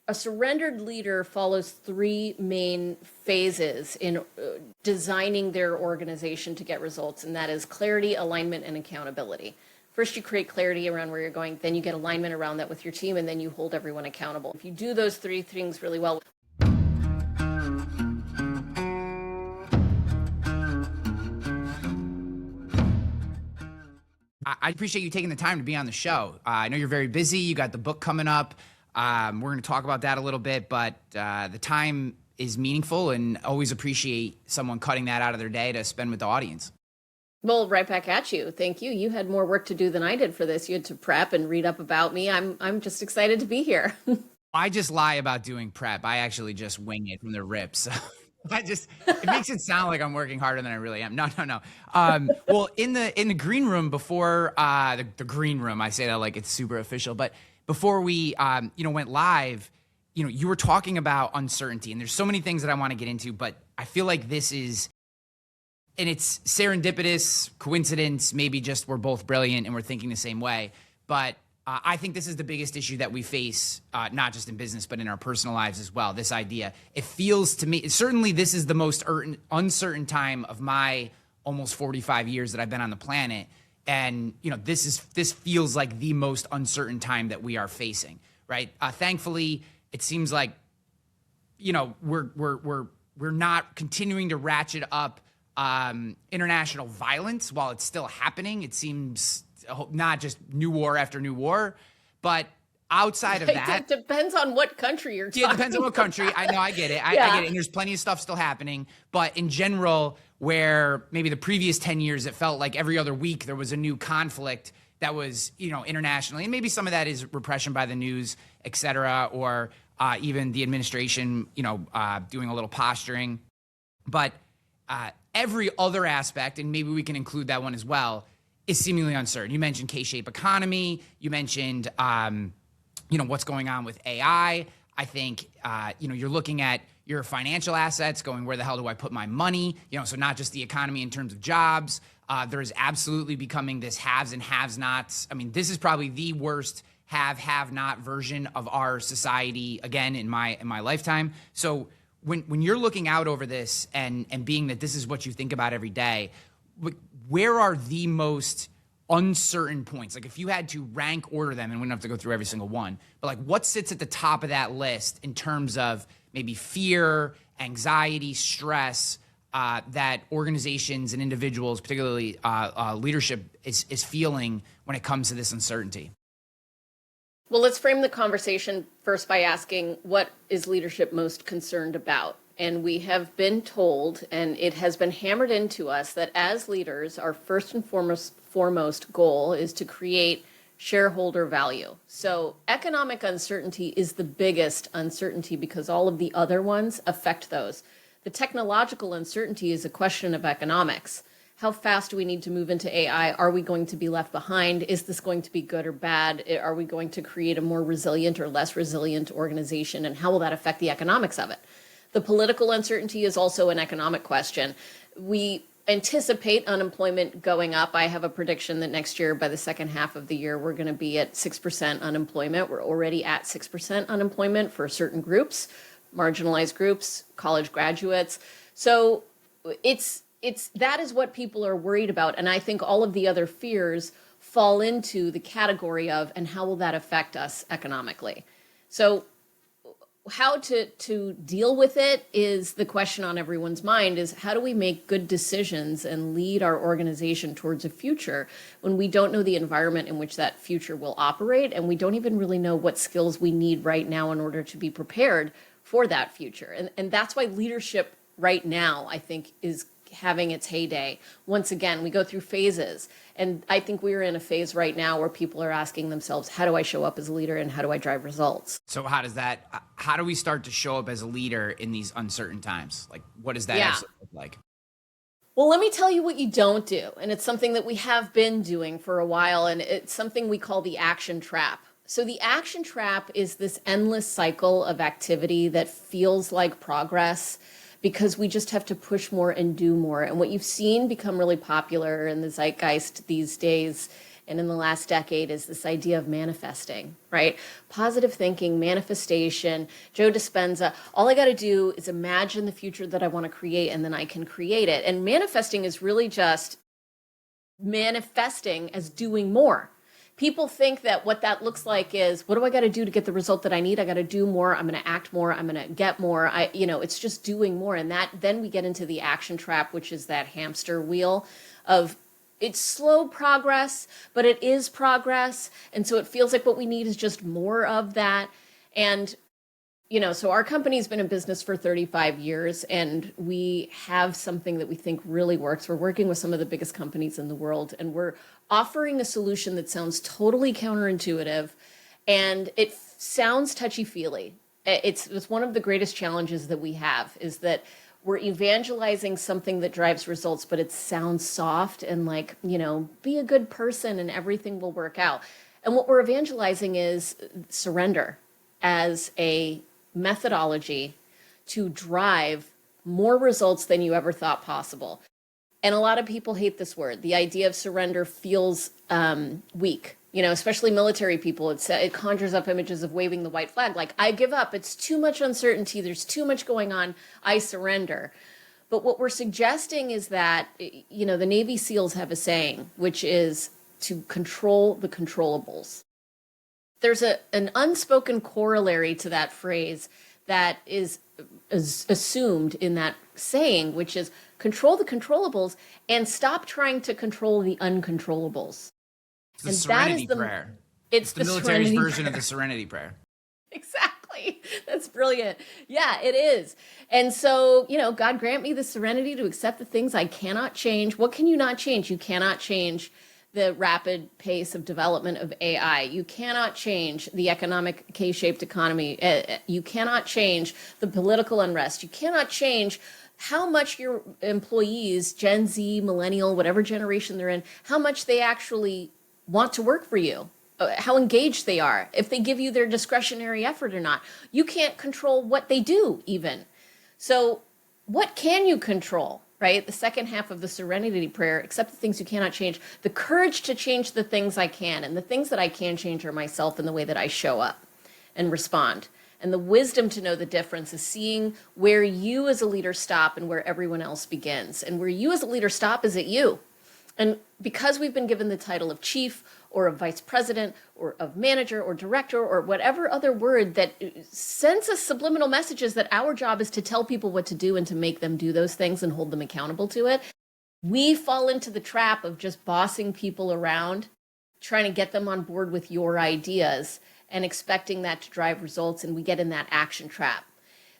A surrendered leader follows three main phases in designing their organization to get results, and that is clarity, alignment, and accountability. First, you create clarity around where you're going, then you get alignment around that with your team, and then you hold everyone accountable. If you do those three things really well. I appreciate you taking the time to be on the show. I know you're very busy. You got the book coming up. We're going to talk about that a little bit, but the time is meaningful, and always appreciate someone cutting that out of their day to spend with the audience. Well, right back at you. Thank you. You had more work to do than I did for this. You had to prep and read up about me. I'm just excited to be here. I just lie about doing prep. I actually just wing it from the rip. So it makes it sound like I'm working harder than I really am. No. Well, in the green room before the green room, I say that like it's super official, but before we went live, you were talking about uncertainty, and there's so many things that I want to get into, but I feel like this is, and it's serendipitous, coincidence, maybe just we're both brilliant and we're thinking the same way. But I think this is the biggest issue that we face, not just in business, but in our personal lives as well. This idea, it feels to me, certainly this is the most uncertain time of my almost 45 years that I've been on the planet. And, this feels like the most uncertain time that we are facing, right? Thankfully, it seems like, we're not continuing to ratchet up international violence while it's still happening. It seems not just new war after new war, but outside of that, it depends on what country you're talking about. Yeah, it depends on what country. I know, I get it. I get it. And there's plenty of stuff still happening. But in general, where maybe the previous 10 years, it felt like every other week there was a new conflict that was, internationally. And maybe some of that is repression by the news, et cetera, or even the administration, doing a little posturing. But every other aspect, and maybe we can include that one as well, is seemingly uncertain. You mentioned K-shaped economy. You mentioned, what's going on with AI. I think, you're looking at your financial assets going, where the hell do I put my money? So not just the economy in terms of jobs. There is absolutely becoming this haves and have-nots. I mean, this is probably the worst have-not version of our society, again, in my lifetime. So when you're looking out over this and being that this is what you think about every day, where are the most uncertain points? Like if you had to rank order them, and we don't have to go through every single one, but like what sits at the top of that list in terms of maybe fear, anxiety, stress, that organizations and individuals, particularly leadership, is feeling when it comes to this uncertainty? Well, let's frame the conversation first by asking, what is leadership most concerned about? And we have been told, and it has been hammered into us, that as leaders, our first and foremost goal is to create shareholder value. So economic uncertainty is the biggest uncertainty because all of the other ones affect those. The technological uncertainty is a question of economics. How fast do we need to move into AI? Are we going to be left behind? Is this going to be good or bad? Are we going to create a more resilient or less resilient organization? And how will that affect the economics of it? The political uncertainty is also an economic question. We anticipate unemployment going up. I have a prediction that next year, by the second half of the year, we're going to be at 6% unemployment. We're already at 6% unemployment for certain groups, marginalized groups, college graduates. So that is what people are worried about. And I think all of the other fears fall into the category of, and how will that affect us economically? So how to deal with it is the question on everyone's mind, is how do we make good decisions and lead our organization towards a future when we don't know the environment in which that future will operate, and we don't even really know what skills we need right now in order to be prepared for that future. And that's why leadership right now, I think, is having its heyday. Once again, we go through phases. And I think we're in a phase right now where people are asking themselves, how do I show up as a leader and how do I drive results? So how do we start to show up as a leader in these uncertain times? Like, what does that actually look like? Well, let me tell you what you don't do. And it's something that we have been doing for a while. And it's something we call the action trap. So the action trap is this endless cycle of activity that feels like progress, because we just have to push more and do more. And what you've seen become really popular in the zeitgeist these days and in the last decade is this idea of manifesting, right? Positive thinking, manifestation. Joe Dispenza, all I got to do is imagine the future that I want to create, and then I can create it. And manifesting is really just manifesting as doing more. People think that what that looks like is, what do I got to do to get the result that I need? I got to do more. I'm going to act more. I'm going to get more. It's just doing more. And that, then we get into the action trap, which is that hamster wheel of, it's slow progress, but it is progress. And so it feels like what we need is just more of that. And so our company's been in business for 35 years, and we have something that we think really works. We're working with some of the biggest companies in the world, and we're offering a solution that sounds totally counterintuitive, and it sounds touchy-feely. It's one of the greatest challenges that we have, is that we're evangelizing something that drives results, but it sounds soft and like, be a good person and everything will work out. And what we're evangelizing is surrender as a methodology to drive more results than you ever thought possible. And a lot of people hate this word. The idea of surrender feels weak, especially military people. It conjures up images of waving the white flag, like, I give up. It's too much uncertainty. There's too much going on. I surrender. But what we're suggesting is that, the Navy SEALs have a saying, which is to control the controllables. There's an unspoken corollary to that phrase that is assumed in that saying, which is control the controllables and stop trying to control the uncontrollables. It's the Serenity Prayer. It's the military's version of the Serenity Prayer. Exactly. That's brilliant. Yeah, it is. And so, God grant me the serenity to accept the things I cannot change. What can you not change? You cannot change the rapid pace of development of AI. You cannot change the economic K-shaped economy. You cannot change the political unrest. You cannot change how much your employees, Gen Z, millennial, whatever generation they're in, how much they actually want to work for you, how engaged they are, if they give you their discretionary effort or not. You can't control what they do even. So what can you control? Right? The second half of the Serenity Prayer, accept the things you cannot change, the courage to change the things I can. And the things that I can change are myself and the way that I show up and respond. And the wisdom to know the difference is seeing where you as a leader stop and where everyone else begins. And where you as a leader stop is at you. And because we've been given the title of chief or of vice president or of manager or director or whatever other word that sends us subliminal messages that our job is to tell people what to do and to make them do those things and hold them accountable to it, we fall into the trap of just bossing people around, trying to get them on board with your ideas and expecting that to drive results. And we get in that action trap.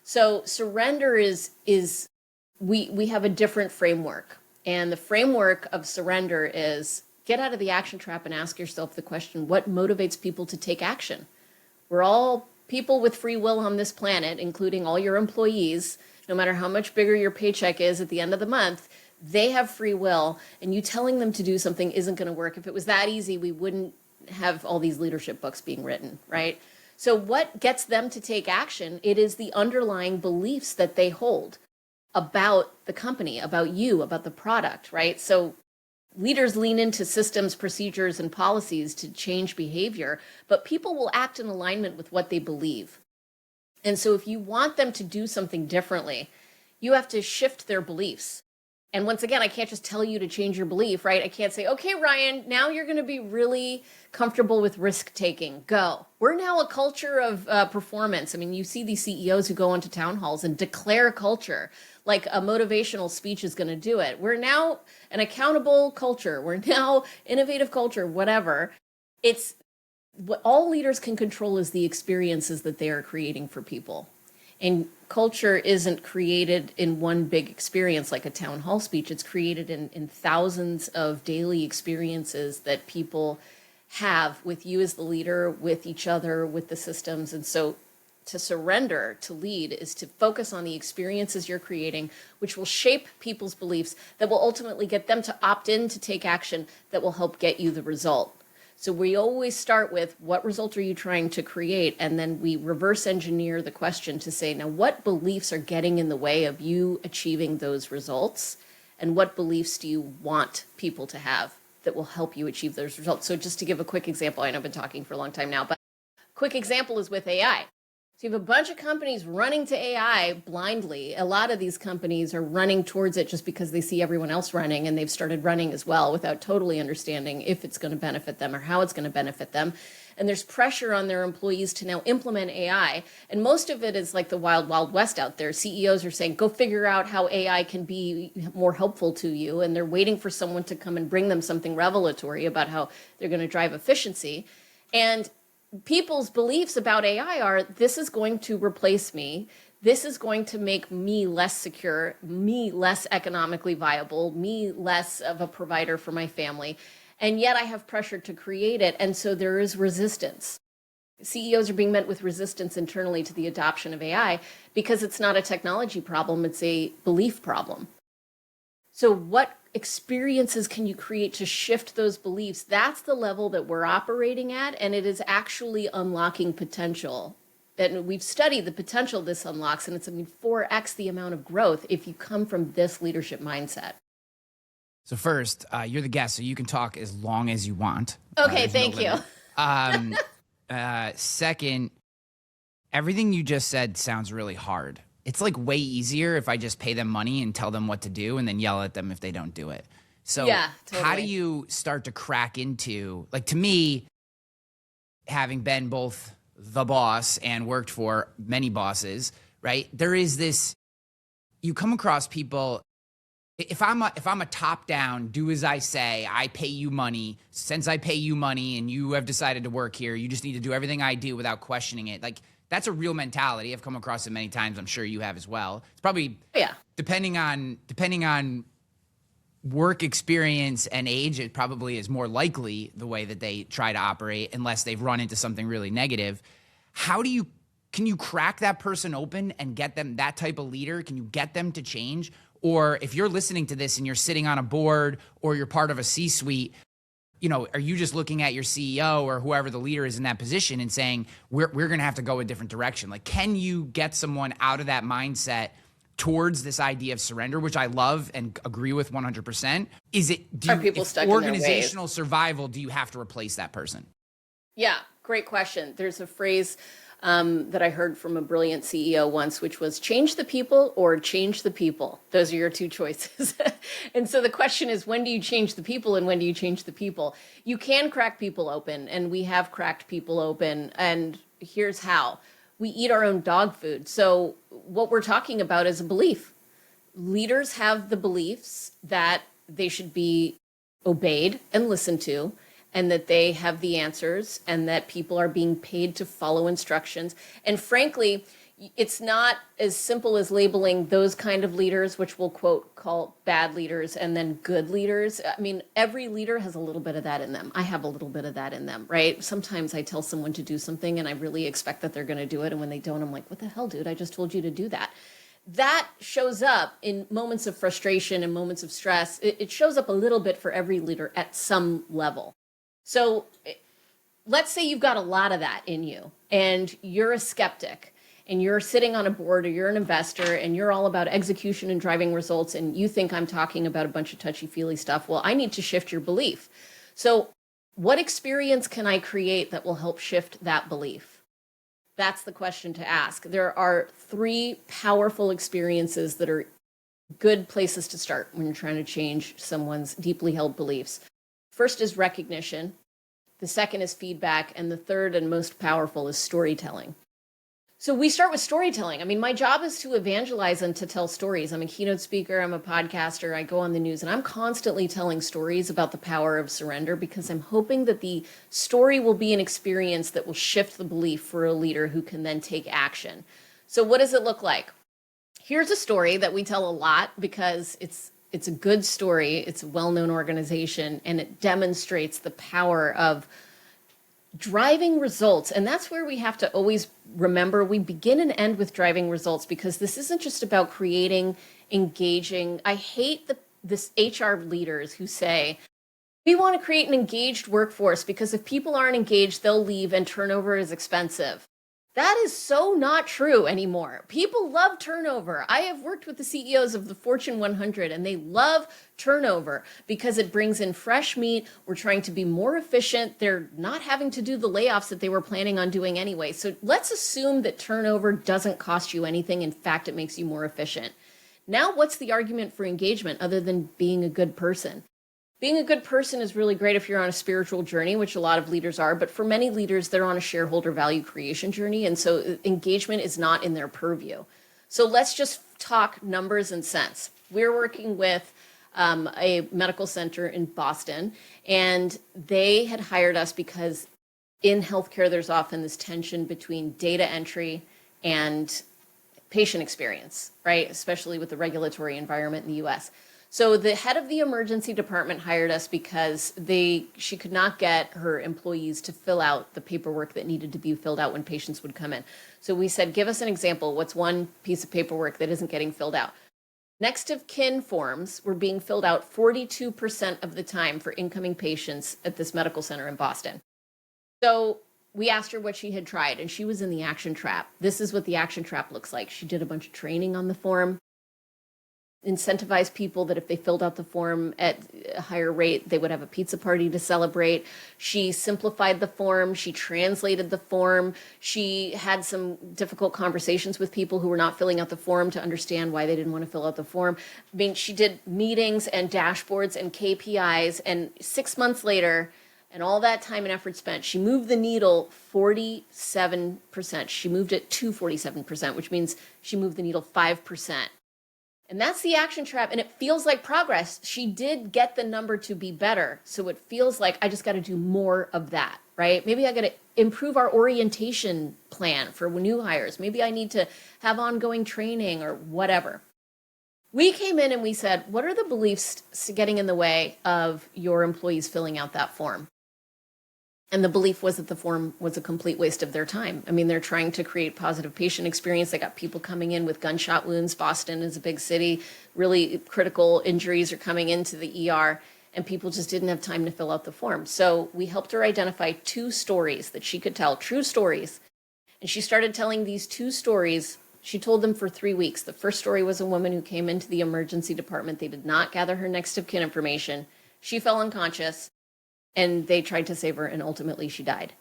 So surrender is we have a different framework. And the framework of surrender is get out of the action trap and ask yourself the question, what motivates people to take action? We're all people with free will on this planet, including all your employees. No matter how much bigger your paycheck is at the end of the month, they have free will, and you telling them to do something isn't going to work. If it was that easy, we wouldn't have all these leadership books being written, right? So what gets them to take action? It is the underlying beliefs that they hold about the company, about you, about the product, right? So leaders lean into systems, procedures, and policies to change behavior, but people will act in alignment with what they believe. And so if you want them to do something differently, you have to shift their beliefs. And once again, I can't just tell you to change your belief, right? I can't say, okay, Ryan, now you're going to be really comfortable with risk taking. Go. We're now a culture of performance. I mean, you see these CEOs who go onto town halls and declare culture like a motivational speech is going to do it. We're now an accountable culture. We're now innovative culture, whatever. It's what all leaders can control is the experiences that they are creating for people. And culture isn't created in one big experience like a town hall speech. It's created in thousands of daily experiences that people have with you as the leader, with each other, with the systems. And so to surrender, to lead, is to focus on the experiences you're creating, which will shape people's beliefs that will ultimately get them to opt in to take action that will help get you the result. So we always start with what result are you trying to create? And then we reverse engineer the question to say, now what beliefs are getting in the way of you achieving those results? And what beliefs do you want people to have that will help you achieve those results. So just to give a quick example, I know I've been talking for a long time now, but quick example is with AI. So you have a bunch of companies running to AI blindly. A lot of these companies are running towards it just because they see everyone else running, and they've started running as well without totally understanding if it's going to benefit them or how it's going to benefit them. And there's pressure on their employees to now implement AI. And most of it is like the wild, wild west out there. CEOs are saying, go figure out how AI can be more helpful to you. And they're waiting for someone to come and bring them something revelatory about how they're going to drive efficiency. And people's beliefs about AI are, this is going to replace me. This is going to make me less secure, me less economically viable, me less of a provider for my family. And yet I have pressure to create it. And so there is resistance. CEOs are being met with resistance internally to the adoption of AI because it's not a technology problem, it's a belief problem. So what experiences can you create to shift those beliefs? That's the level that we're operating at, and it is actually unlocking potential. And we've studied the potential this unlocks, and it's 4x the amount of growth if you come from this leadership mindset. So first, you're the guest, so you can talk as long as you want. Okay, thank you. Second, everything you just said sounds really hard. It's like way easier if I just pay them money and tell them what to do and then yell at them if they don't do it. So yeah, totally. How do you start to crack into, like, to me, having been both the boss and worked for many bosses, right? There is this, you come across people. If I'm a top down, do as I say, I pay you money. Since I pay you money and you have decided to work here, you just need to do everything I do without questioning it. Like, that's a real mentality. I've come across it many times. I'm sure you have as well. It's probably, depending on work experience and age, it probably is more likely the way that they try to operate unless they've run into something really negative. Can you crack that person open and get them, that type of leader? Can you get them to change? Or if you're listening to this and you're sitting on a board or you're part of a C-suite, are you just looking at your CEO or whoever the leader is in that position and saying, we're going to have to go a different direction? Like, can you get someone out of that mindset towards this idea of surrender, which I love and agree with 100%? Are people stuck in their ways? Organizational survival, do you have to replace that person? Yeah, great question. There's a phrase that I heard from a brilliant CEO once, which was change the people or change the people. Those are your two choices. And so the question is, when do you change the people and when do you change the people? You can crack people open, and we have cracked people open. And here's how. We eat our own dog food. So what we're talking about is a belief. Leaders have the beliefs that they should be obeyed and listened to, and that they have the answers, and that people are being paid to follow instructions. And frankly, it's not as simple as labeling those kind of leaders, which we'll call bad leaders, and then good leaders. I mean, every leader has a little bit of that in them. I have a little bit of that in them, right? Sometimes I tell someone to do something and I really expect that they're going to do it. And when they don't, I'm like, what the hell, dude? I just told you to do that. That shows up in moments of frustration and moments of stress. It shows up a little bit for every leader at some level. So let's say you've got a lot of that in you and you're a skeptic and you're sitting on a board or you're an investor and you're all about execution and driving results and you think I'm talking about a bunch of touchy-feely stuff. Well, I need to shift your belief. So what experience can I create that will help shift that belief? That's the question to ask. There are 3 powerful experiences that are good places to start when you're trying to change someone's deeply held beliefs. First is recognition. The second is feedback. And the third and most powerful is storytelling. So we start with storytelling. I mean, my job is to evangelize and to tell stories. I'm a keynote speaker. I'm a podcaster. I go on the news and I'm constantly telling stories about the power of surrender because I'm hoping that the story will be an experience that will shift the belief for a leader who can then take action. So what does it look like? Here's a story that we tell a lot because it's a good story. It's a well-known organization, and it demonstrates the power of driving results. And that's where we have to always remember we begin and end with driving results, because this isn't just about creating, engaging. I hate this HR leaders who say, we want to create an engaged workforce because if people aren't engaged, they'll leave and turnover is expensive. That is so not true anymore. People love turnover. I have worked with the CEOs of the Fortune 100 and they love turnover because it brings in fresh meat. We're trying to be more efficient. They're not having to do the layoffs that they were planning on doing anyway. So let's assume that turnover doesn't cost you anything. In fact, it makes you more efficient. Now, what's the argument for engagement other than being a good person? Being a good person is really great if you're on a spiritual journey, which a lot of leaders are, but for many leaders, they're on a shareholder value creation journey, and so engagement is not in their purview. So let's just talk numbers and cents. We're working with a medical center in Boston, and they had hired us because in healthcare, there's often this tension between data entry and patient experience, right? Especially with the regulatory environment in the US. So the head of the emergency department hired us because she could not get her employees to fill out the paperwork that needed to be filled out when patients would come in. So we said, give us an example. What's one piece of paperwork that isn't getting filled out? Next of kin forms were being filled out 42% of the time for incoming patients at this medical center in Boston. So we asked her what she had tried, and she was in the action trap. This is what the action trap looks like. She did a bunch of training on the form, incentivized people that if they filled out the form at a higher rate, they would have a pizza party to celebrate. She simplified the form. She translated the form. She had some difficult conversations with people who were not filling out the form to understand why they didn't want to fill out the form. I mean, she did meetings and dashboards and KPIs, and 6 months later, and all that time and effort spent, she moved the needle 47%. She moved it to 47%, which means she moved the needle 5%. And that's the action trap, and it feels like progress. She did get the number to be better, so it feels like I just got to do more of that, right? Maybe I got to improve our orientation plan for new hires. Maybe I need to have ongoing training or whatever. We came in and we said, what are the beliefs getting in the way of your employees filling out that form? And the belief was that the form was a complete waste of their time. I mean, they're trying to create positive patient experience. They got people coming in with gunshot wounds. Boston is a big city. Really critical injuries are coming into the ER, and people just didn't have time to fill out the form. So we helped her identify 2 stories that she could tell, true stories. And she started telling these 2 stories. She told them for 3 weeks. The first story was a woman who came into the emergency department. They did not gather her next of kin information. She fell unconscious, and they tried to save her, and ultimately she died.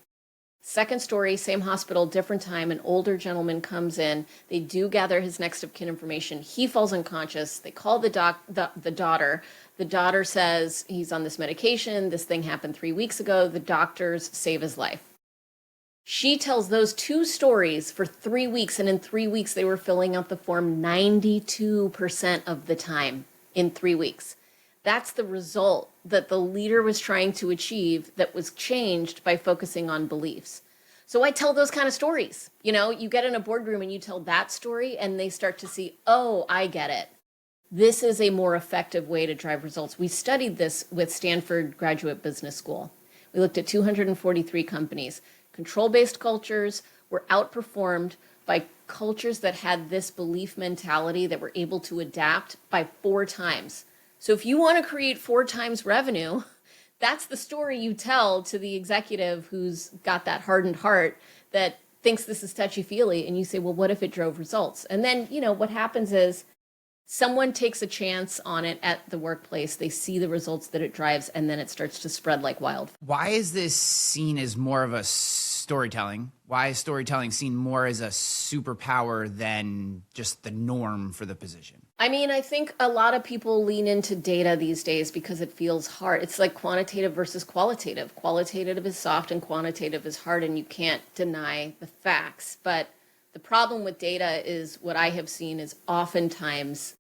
Second story, same hospital, different time. An older gentleman comes in. They do gather his next of kin information. He falls unconscious. They call the daughter. The daughter says he's on this medication. This thing happened 3 weeks ago. The doctors save his life. She tells those 2 stories for 3 weeks, and in 3 weeks they were filling out the form 92% of the time in 3 weeks. That's the result that the leader was trying to achieve that was changed by focusing on beliefs. So I tell those kind of stories. You know, you get in a boardroom and you tell that story and they start to see, oh, I get it. This is a more effective way to drive results. We studied this with Stanford Graduate Business School. We looked at 243 companies. Control-based cultures were outperformed by cultures that had this belief mentality that were able to adapt by 4 times. So if you want to create 4 times revenue, that's the story you tell to the executive who's got that hardened heart that thinks this is touchy-feely. And you say, well, what if it drove results? And then, you know, what happens is someone takes a chance on it at the workplace. They see the results that it drives, and then it starts to spread like wildfire. Why is this seen as more of a storytelling? Why is storytelling seen more as a superpower than just the norm for the position? I mean, I think a lot of people lean into data these days because it feels hard. It's like quantitative versus qualitative. Qualitative is soft and quantitative is hard, and you can't deny the facts. But the problem with data is what I have seen is oftentimes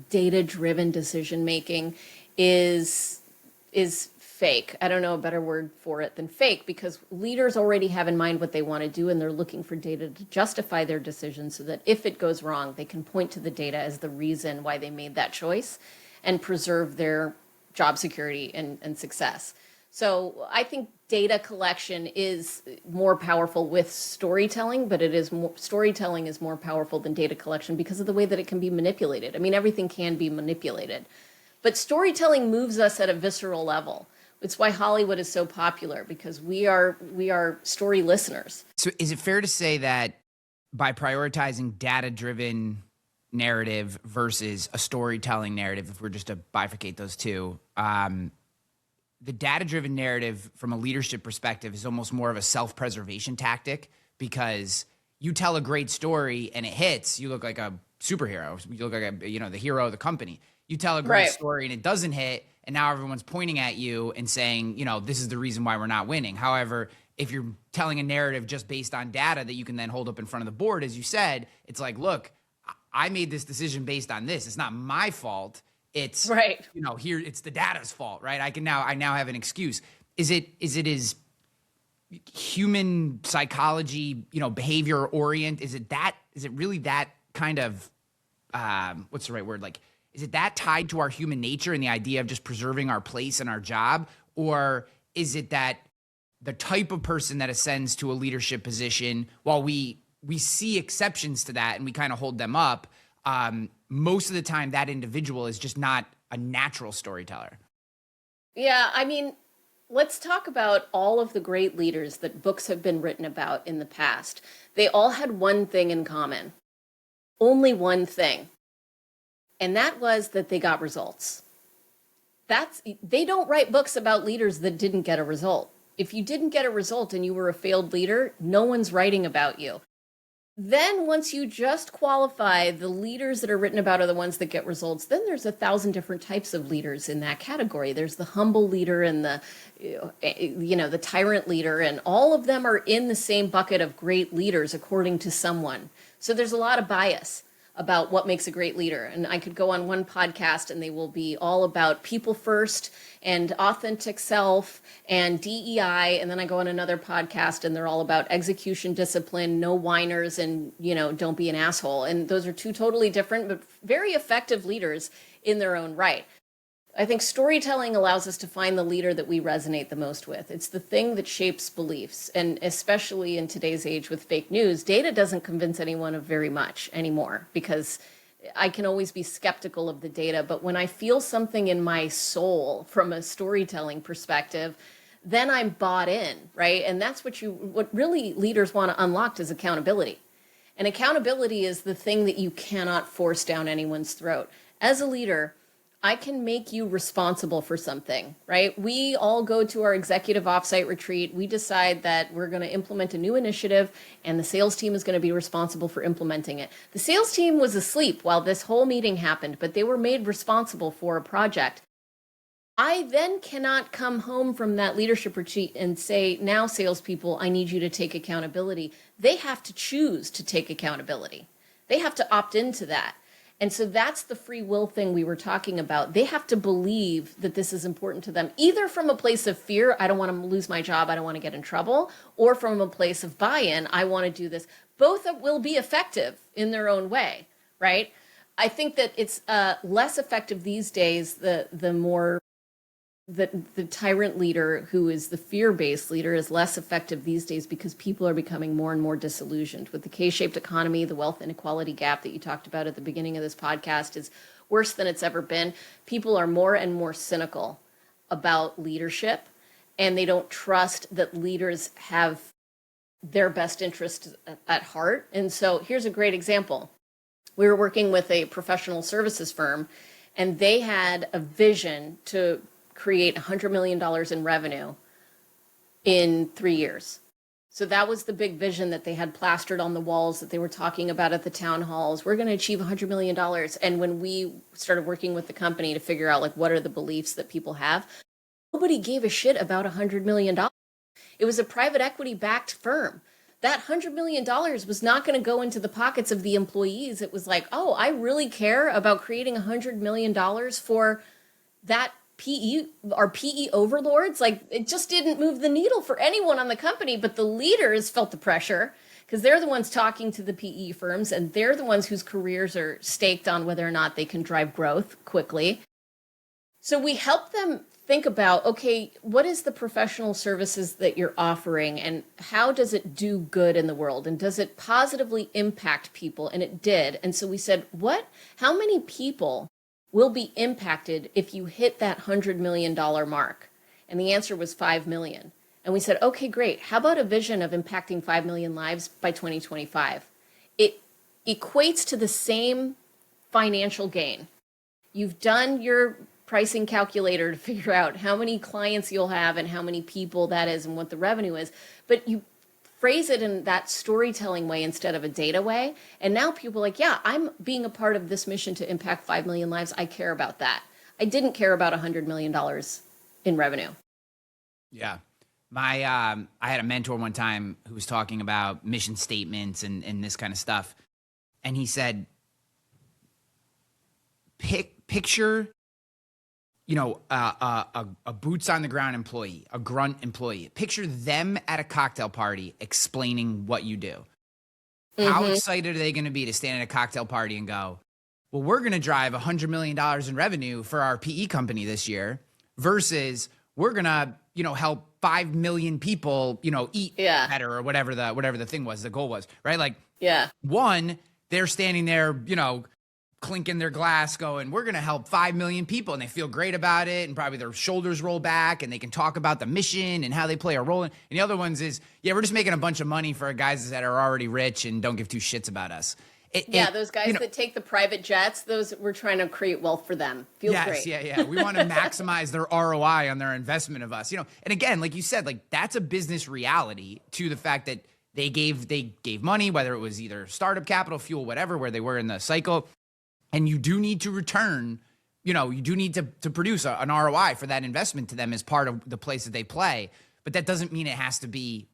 data-driven decision-making is fake. I don't know a better word for it than fake, because leaders already have in mind what they want to do, and they're looking for data to justify their decision so that if it goes wrong, they can point to the data as the reason why they made that choice and preserve their job security and success. So I think data collection is more powerful with storytelling, but storytelling is more powerful than data collection because of the way that it can be manipulated. I mean, everything can be manipulated, but storytelling moves us at a visceral level. It's why Hollywood is so popular, because we are story listeners. So is it fair to say that by prioritizing data-driven narrative versus a storytelling narrative, if we're just to bifurcate those two, the data-driven narrative from a leadership perspective is almost more of a self-preservation tactic, because you tell a great story and it hits, you look like a superhero. You look like the hero of the company. You tell a great story and it doesn't hit, and now everyone's pointing at you and saying, this is the reason why we're not winning. However, if you're telling a narrative just based on data that you can then hold up in front of the board, as you said, it's like, look, I made this decision based on this. It's not my fault. It's here. It's the data's fault, right? I now have an excuse. Is it as human psychology, behavior orient? Is it really that kind of, what's the right word? Like, is it that tied to our human nature and the idea of just preserving our place and our job? Or is it that the type of person that ascends to a leadership position, while we see exceptions to that and we kind of hold them up, most of the time that individual is just not a natural storyteller? Yeah, I mean, let's talk about all of the great leaders that books have been written about in the past. They all had one thing in common. Only one thing. And that was that they got results. They don't write books about leaders that didn't get a result. If you didn't get a result and you were a failed leader, no one's writing about you. Then once you just qualify the leaders that are written about are the ones that get results, then there's 1,000 different types of leaders in that category. There's the humble leader and the tyrant leader, and all of them are in the same bucket of great leaders according to someone. So there's a lot of bias about what makes a great leader. And I could go on one podcast and they will be all about people first and authentic self and DEI. And then I go on another podcast and they're all about execution discipline, no whiners, and, don't be an asshole. And those are two totally different, but very effective leaders in their own right. I think storytelling allows us to find the leader that we resonate the most with. It's the thing that shapes beliefs. And especially in today's age with fake news, data doesn't convince anyone of very much anymore, because I can always be skeptical of the data. But when I feel something in my soul from a storytelling perspective, then I'm bought in, right? And that's what really leaders want to unlock is accountability. And accountability is the thing that you cannot force down anyone's throat. As a leader, I can make you responsible for something, right? We all go to our executive offsite retreat. We decide that we're going to implement a new initiative and the sales team is going to be responsible for implementing it. The sales team was asleep while this whole meeting happened, but they were made responsible for a project. I then cannot come home from that leadership retreat and say, now salespeople, I need you to take accountability. They have to choose to take accountability. They have to opt into that. And so that's the free will thing we were talking about. They have to believe that this is important to them, either from a place of fear, I don't want to lose my job, I don't want to get in trouble, or from a place of buy-in, I want to do this. Both will be effective in their own way, right? I think that it's less effective these days, the more the tyrant leader, who is the fear-based leader, is less effective these days because people are becoming more and more disillusioned. With the K-shaped economy, the wealth inequality gap that you talked about at the beginning of this podcast is worse than it's ever been. People are more and more cynical about leadership, and they don't trust that leaders have their best interests at heart. And so here's a great example. We were working with a professional services firm, and they had a vision to create $100 million in revenue in 3 years. So that was the big vision that they had plastered on the walls that they were talking about at the town halls. We're going to achieve $100 million. And when we started working with the company to figure out what are the beliefs that people have, nobody gave a shit about $100 million. It was a private equity backed firm. That $100 million was not going to go into the pockets of the employees. It was like, oh, I really care about creating $100 million for that PE overlords. It just didn't move the needle for anyone on the company, but the leaders felt the pressure because they're the ones talking to the PE firms, and they're the ones whose careers are staked on whether or not they can drive growth quickly. So we help them think about, okay, what is the professional services that you're offering and how does it do good in the world? And does it positively impact people? And it did. And so we said, how many people will be impacted if you hit that $100 million mark? And the answer was 5 million. And we said, okay, great. How about a vision of impacting 5 million lives by 2025? equates to the same financial gain. You've done your pricing calculator to figure out how many clients you'll have and how many people that is and what the revenue is, but you phrase it in that storytelling way instead of a data way. And now people are like, yeah, I'm being a part of this mission to impact 5 million lives. I care about that. I didn't care about $100 million in revenue. Yeah. I had a mentor one time who was talking about mission statements and this kind of stuff. And he said, picture, a boots on the ground employee, a grunt employee. Picture them at a cocktail party explaining what you do. How excited are they going to be to stand at a cocktail party and go, well, we're going to drive $100 million in revenue for our PE company this year versus we're going to, help 5 million people, eat better or whatever the thing was, the goal was, right? Like, one, they're standing there, clinking their glass going, we're going to help 5 million people. And they feel great about it. And probably their shoulders roll back and they can talk about the mission and how they play a role. And the other ones is, we're just making a bunch of money for guys that are already rich and don't give two shits about us. Those guys that take the private jets, those we're trying to create wealth for them. Feels great. Yeah. We want to maximize their ROI on their investment of us, And again, like you said, like that's a business reality to the fact that they gave money, whether it was either startup capital, fuel, whatever, where they were in the cycle. And you do need to return, you do need to produce an ROI for that investment to them as part of the place that they play. But that doesn't mean it has to be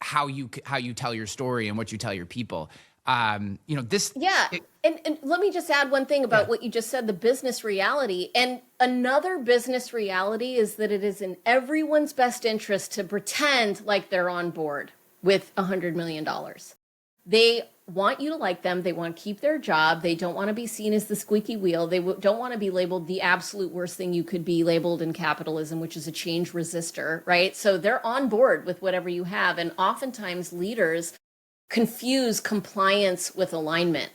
how you tell your story and what you tell your people. And let me just add one thing about what you just said, the business reality. And another business reality is that it is in everyone's best interest to pretend like they're on board with $100 million. They want you to like them. They want to keep their job. They don't want to be seen as the squeaky wheel. They don't want to be labeled the absolute worst thing you could be labeled in capitalism, which is a change resistor, right? So they're on board with whatever you have. And oftentimes leaders confuse compliance with alignment.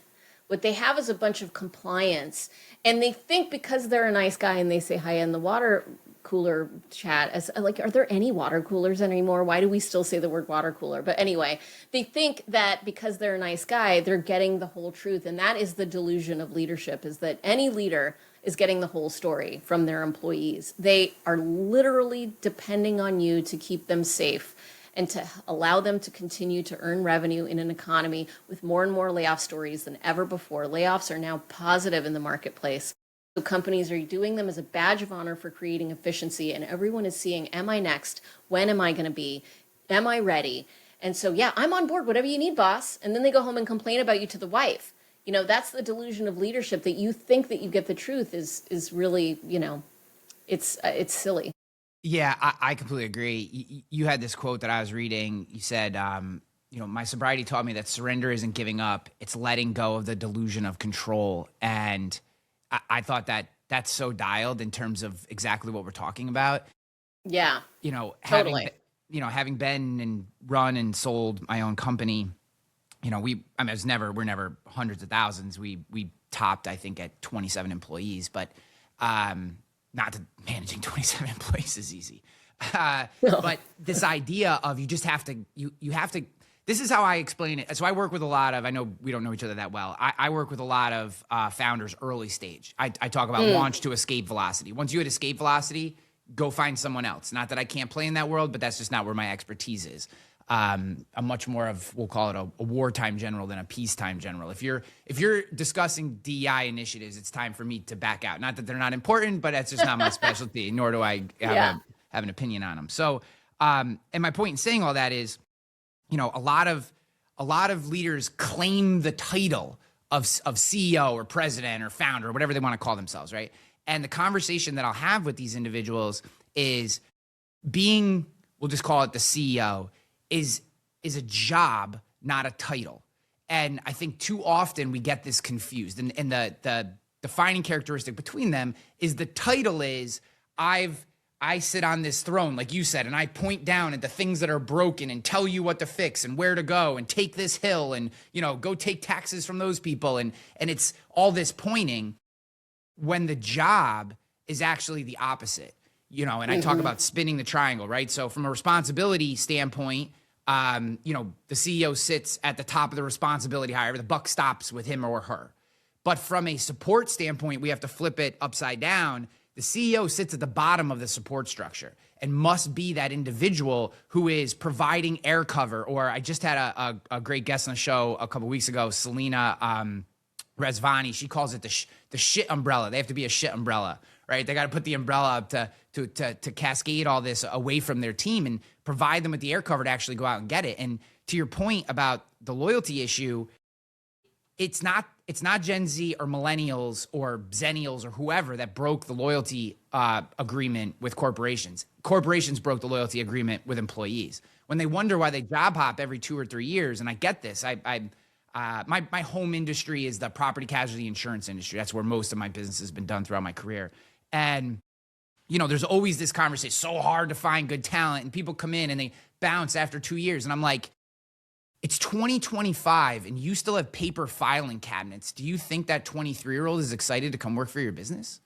What they have is a bunch of compliance, and they think because they're a nice guy and they say hi in the water cooler chat, as like, are there any water coolers anymore? Why do we still say the word water cooler? But anyway, they think that because they're a nice guy, they're getting the whole truth. And that is the delusion of leadership, is that any leader is getting the whole story from their employees. They are literally depending on you to keep them safe and to allow them to continue to earn revenue in an economy with more and more layoff stories than ever before. Layoffs are now positive in the marketplace. So companies are doing them as a badge of honor for creating efficiency, and everyone is seeing, am I next? When am I going to be? Am I ready? And so, I'm on board, whatever you need, boss. And then they go home and complain about you to the wife. That's the delusion of leadership, that you think that you get the truth is really, it's silly. Yeah, I completely agree. You had this quote that I was reading. You said, my sobriety taught me that surrender isn't giving up. It's letting go of the delusion of control. And I thought that that's so dialed in terms of exactly what we're talking about. Yeah, totally. Having been and run and sold my own company, we're never hundreds of thousands. We topped, I think, at 27 employees, but not that managing 27 employees is easy. But this idea of you just have to, you have to, this is how I explain it. So I work with a lot of, I know we don't know each other that well. I work with a lot of founders early stage. I talk about launch to escape velocity. Once you hit escape velocity, go find someone else. Not that I can't play in that world, but that's just not where my expertise is. I'm much more of, we'll call it a wartime general than a peacetime general. If you're discussing DEI initiatives, it's time for me to back out. Not that they're not important, but that's just not my specialty, nor do I have an opinion on them. So, and my point in saying all that is, a lot of leaders claim the title of CEO or president or founder or whatever they want to call themselves, right? And the conversation that I'll have with these individuals is being, we'll just call it the CEO, is a job, not a title. And I think too often we get this confused. And the defining characteristic between them is the title is I sit on this throne, like you said, and I point down at the things that are broken and tell you what to fix and where to go and take this hill and, go take taxes from those people. And it's all this pointing when the job is actually the opposite, and I talk about spinning the triangle, right? So from a responsibility standpoint, the CEO sits at the top of the responsibility hierarchy. The buck stops with him or her. But from a support standpoint, we have to flip it upside down. The CEO sits at the bottom of the support structure and must be that individual who is providing air cover. Or I just had a great guest on the show a couple weeks ago, Selena Rezvani. She calls it the shit umbrella. They have to be a shit umbrella, right? They got to put the umbrella up to cascade all this away from their team and provide them with the air cover to actually go out and get it. And to your point about the loyalty issue, it's not Gen Z or millennials or zennials or whoever that broke the loyalty agreement with corporations. Corporations broke the loyalty agreement with employees. When they wonder why they job hop every 2 or 3 years, and I get this, my home industry is the property casualty insurance industry. That's where most of my business has been done throughout my career. And there's always this conversation, so hard to find good talent, and people come in and they bounce after 2 years. And I'm like, it's 2025 and you still have paper filing cabinets. Do you think that 23-year-old is excited to come work for your business?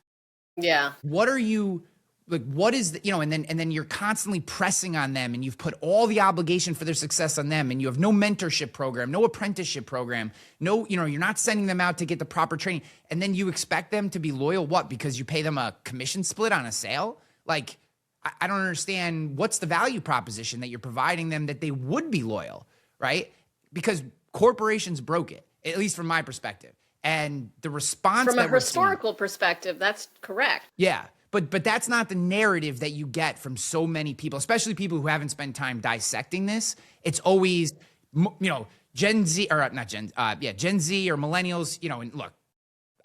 Yeah. What are you like? What is the, and then you're constantly pressing on them, and you've put all the obligation for their success on them, and you have no mentorship program, no apprenticeship program, no, you're not sending them out to get the proper training. And then you expect them to be loyal. What? Because you pay them a commission split on a sale? Like, I don't understand. What's the value proposition that you're providing them that they would be loyal? Right? Because corporations broke it, at least from my perspective. And the response from a historical perspective, that's correct. Yeah. But that's not the narrative that you get from so many people, especially people who haven't spent time dissecting this. It's always, Gen Z or not Gen, Gen Z or millennials, and look,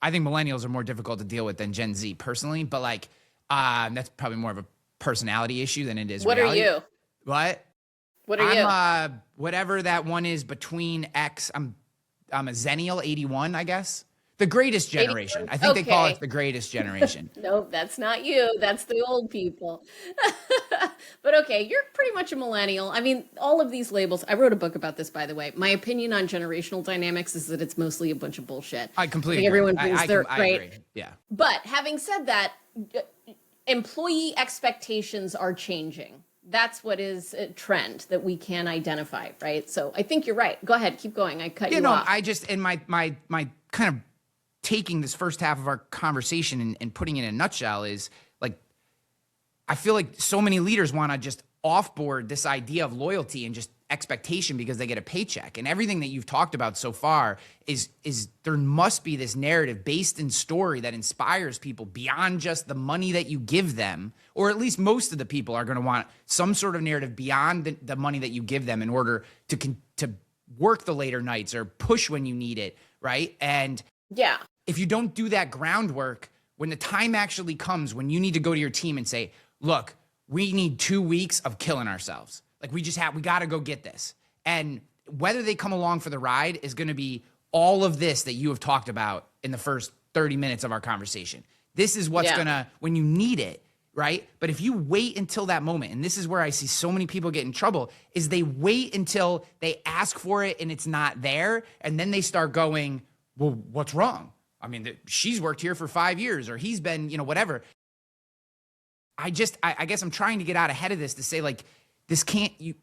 I think millennials are more difficult to deal with than Gen Z personally, but that's probably more of a personality issue than it is reality. What are you? What? What are you? I'm whatever that one is between X. I'm a Zennial 81, I guess. The greatest generation. 81? I think they call Okay. it the greatest generation. No, that's not you. That's the old people. But okay, you're pretty much a millennial. I mean, all of these labels, I wrote a book about this, by the way. My opinion on generational dynamics is that it's mostly a bunch of bullshit. I completely think everyone agree. brings their right. Agree. Yeah. But having said that, employee expectations are changing. That's what is a trend that we can identify, right? So I think you're right. Go ahead, keep going. I cut you off. I just, in my kind of taking this first half of our conversation and putting it in a nutshell is like, I feel like so many leaders want to just offboard this idea of loyalty and just expectation because they get a paycheck. And everything that you've talked about so far is there must be this narrative based in story that inspires people beyond just the money that you give them, or at least most of the people are going to want some sort of narrative beyond the money that you give them in order to work the later nights or push when you need it, right? And yeah, if you don't do that groundwork, when the time actually comes, when you need to go to your team and say, look, we need 2 weeks of killing ourselves. Like we got to go get this. And whether they come along for the ride is going to be all of this that you have talked about in the first 30 minutes of our conversation. This is what's going to, when you need it, right? But if you wait until that moment, and this is where I see so many people get in trouble, is they wait until they ask for it and it's not there. And then they start going, well, what's wrong? I mean, she's worked here for 5 years or he's been, whatever. I guess I'm trying to get out ahead of this to say like,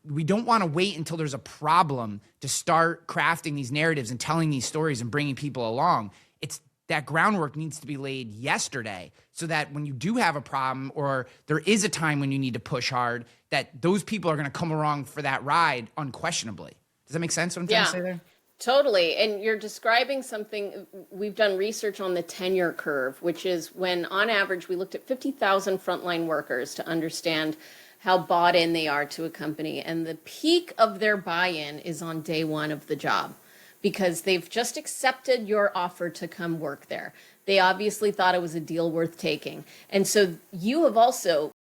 we don't want to wait until there's a problem to start crafting these narratives and telling these stories and bringing people along. It's that groundwork needs to be laid yesterday so that when you do have a problem or there is a time when you need to push hard, that those people are going to come along for that ride unquestionably. Does that make sense what I'm trying to say there? Totally. And you're describing something, we've done research on the tenure curve, which is when on average we looked at 50,000 frontline workers to understand how bought in they are to a company. And the peak of their buy-in is on day one of the job because they've just accepted your offer to come work there. They obviously thought it was a deal worth taking. And so you have also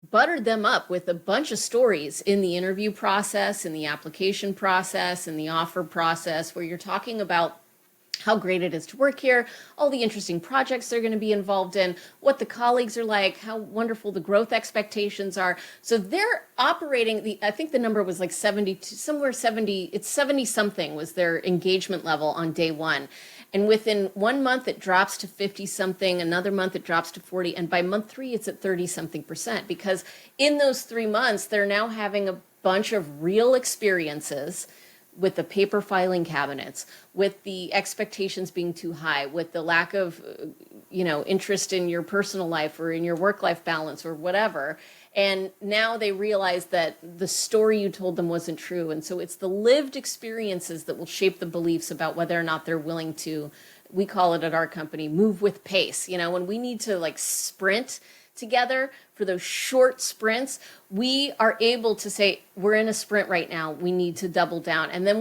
buttered them up with a bunch of stories in the interview process, in the application process, in the offer process, where you're talking about how great it is to work here, all the interesting projects they're going to be involved in, what the colleagues are like, how wonderful the growth expectations are. So they're operating, I think the number was like 70, somewhere 70, it's 70 something was their engagement level on day one. And within 1 month, it drops to 50 something. Another month, it drops to 40. And by month 3, it's at 30 something %. Because in those 3 months, they're now having bunch of real experiences with the paper filing cabinets, with the expectations being too high, with the lack of, interest in your personal life or in your work-life balance or whatever. And now they realize that the story you told them wasn't true. And so it's the lived experiences that will shape the beliefs about whether or not they're willing to, we call it at our company, move with pace. When we need to like sprint together for those short sprints, we are able to say, we're in a sprint right now. We need to double down. And then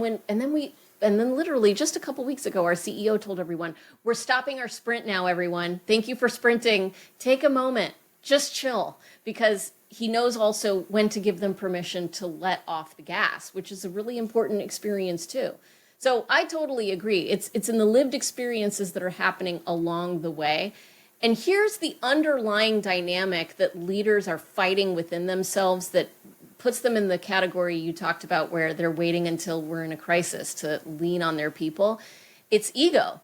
literally just a couple weeks ago, our CEO told everyone, we're stopping our sprint now, everyone. Thank you for sprinting. Take a moment, just chill, because he knows also when to give them permission to let off the gas, which is a really important experience too. So I totally agree. It's in the lived experiences that are happening along the way. And here's the underlying dynamic that leaders are fighting within themselves that puts them in the category you talked about where they're waiting until we're in a crisis to lean on their people. It's ego.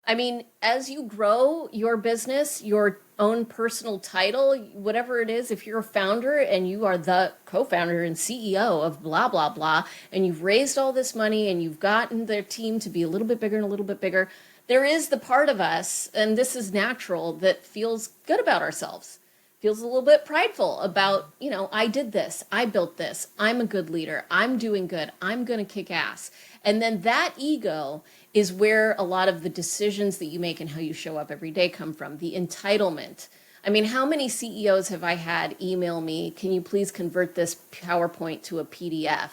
I mean, as you grow your business, your own personal title, whatever it is, if you're a founder and you are the co-founder and CEO of blah, blah, blah, and you've raised all this money and you've gotten their team to be a little bit bigger and a little bit bigger, there is the part of us, and this is natural, that feels good about ourselves, feels a little bit prideful about, I did this, I built this, I'm a good leader, I'm doing good, I'm going to kick ass. And then that ego is where a lot of the decisions that you make and how you show up every day come from, the entitlement. I mean, how many CEOs have I had email me, can you please convert this PowerPoint to a PDF?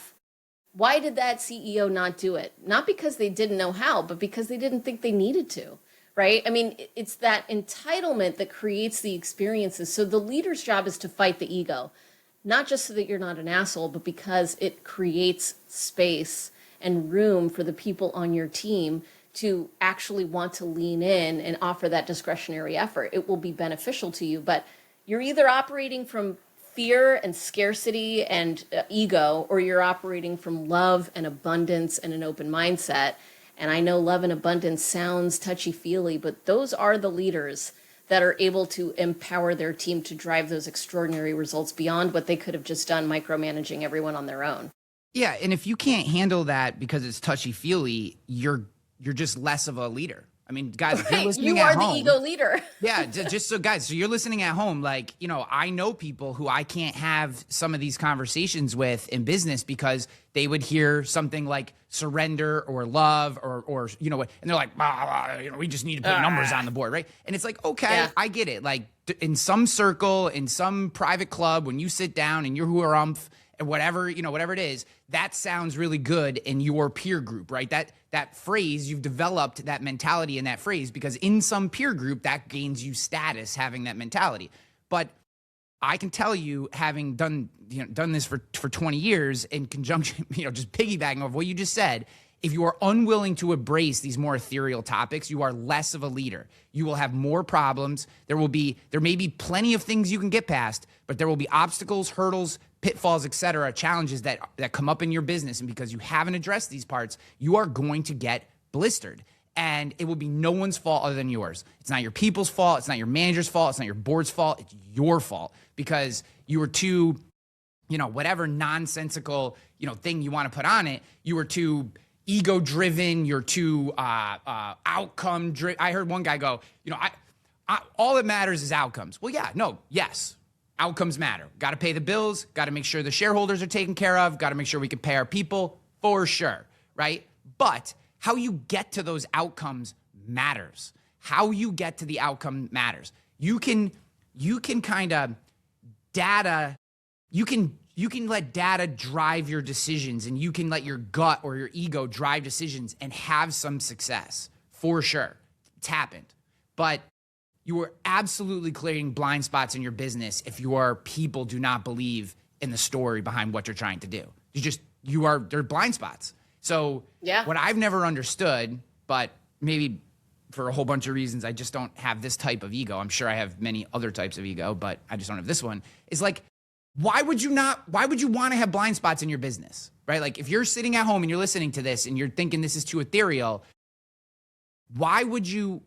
Why did that CEO not do it? Not because they didn't know how, but because they didn't think they needed to, right? I mean, it's that entitlement that creates the experiences. So the leader's job is to fight the ego, not just so that you're not an asshole, but because it creates space and room for the people on your team to actually want to lean in and offer that discretionary effort. It will be beneficial to you, but you're either operating from fear and scarcity and ego, or you're operating from love and abundance and an open mindset. And I know love and abundance sounds touchy-feely, but those are the leaders that are able to empower their team to drive those extraordinary results beyond what they could have just done micromanaging everyone on their own. Yeah, and if you can't handle that because it's touchy-feely, you're just less of a leader. I mean, guys, if you're listening at home, you are the ego leader. Yeah, just so guys, so you're listening at home, like, I know people who I can't have some of these conversations with in business because they would hear something like surrender or love or and they're like, we just need to put numbers on the board, right? And it's like, okay, yeah. I get it. Like in some circle, in some private club, when you sit down and you're who-are-umph, and whatever it is, that sounds really good in your peer group, right? That phrase, you've developed that mentality in that phrase because in some peer group, that gains you status having that mentality. But I can tell you, having done this for 20 years in conjunction, just piggybacking off what you just said, if you are unwilling to embrace these more ethereal topics, you are less of a leader. You will have more problems. There may be plenty of things you can get past, but there will be obstacles, hurdles, pitfalls, etc., challenges that come up in your business. And because you haven't addressed these parts, you are going to get blistered. And it will be no one's fault other than yours. It's not your people's fault. It's not your manager's fault. It's not your board's fault. It's your fault because you were too, whatever nonsensical, thing you want to put on it, you were too ego-driven, you're too outcome-driven. I heard one guy go, all that matters is outcomes. Well, yes, outcomes matter. Got to pay the bills, got to make sure the shareholders are taken care of, got to make sure we can pay our people, for sure, right? But how you get to those outcomes matters. How you get to the outcome matters. You can kind of you can let data drive your decisions, and you can let your gut or your ego drive decisions and have some success, for sure. It's happened. But you are absolutely clearing blind spots in your business if your people do not believe in the story behind what you're trying to do. They're blind spots. So what I've never understood, but maybe for a whole bunch of reasons, I just don't have this type of ego. I'm sure I have many other types of ego, but I just don't have this one, is like, why would you want to have blind spots in your business, right? Like if you're sitting at home and you're listening to this and you're thinking this is too ethereal, why would you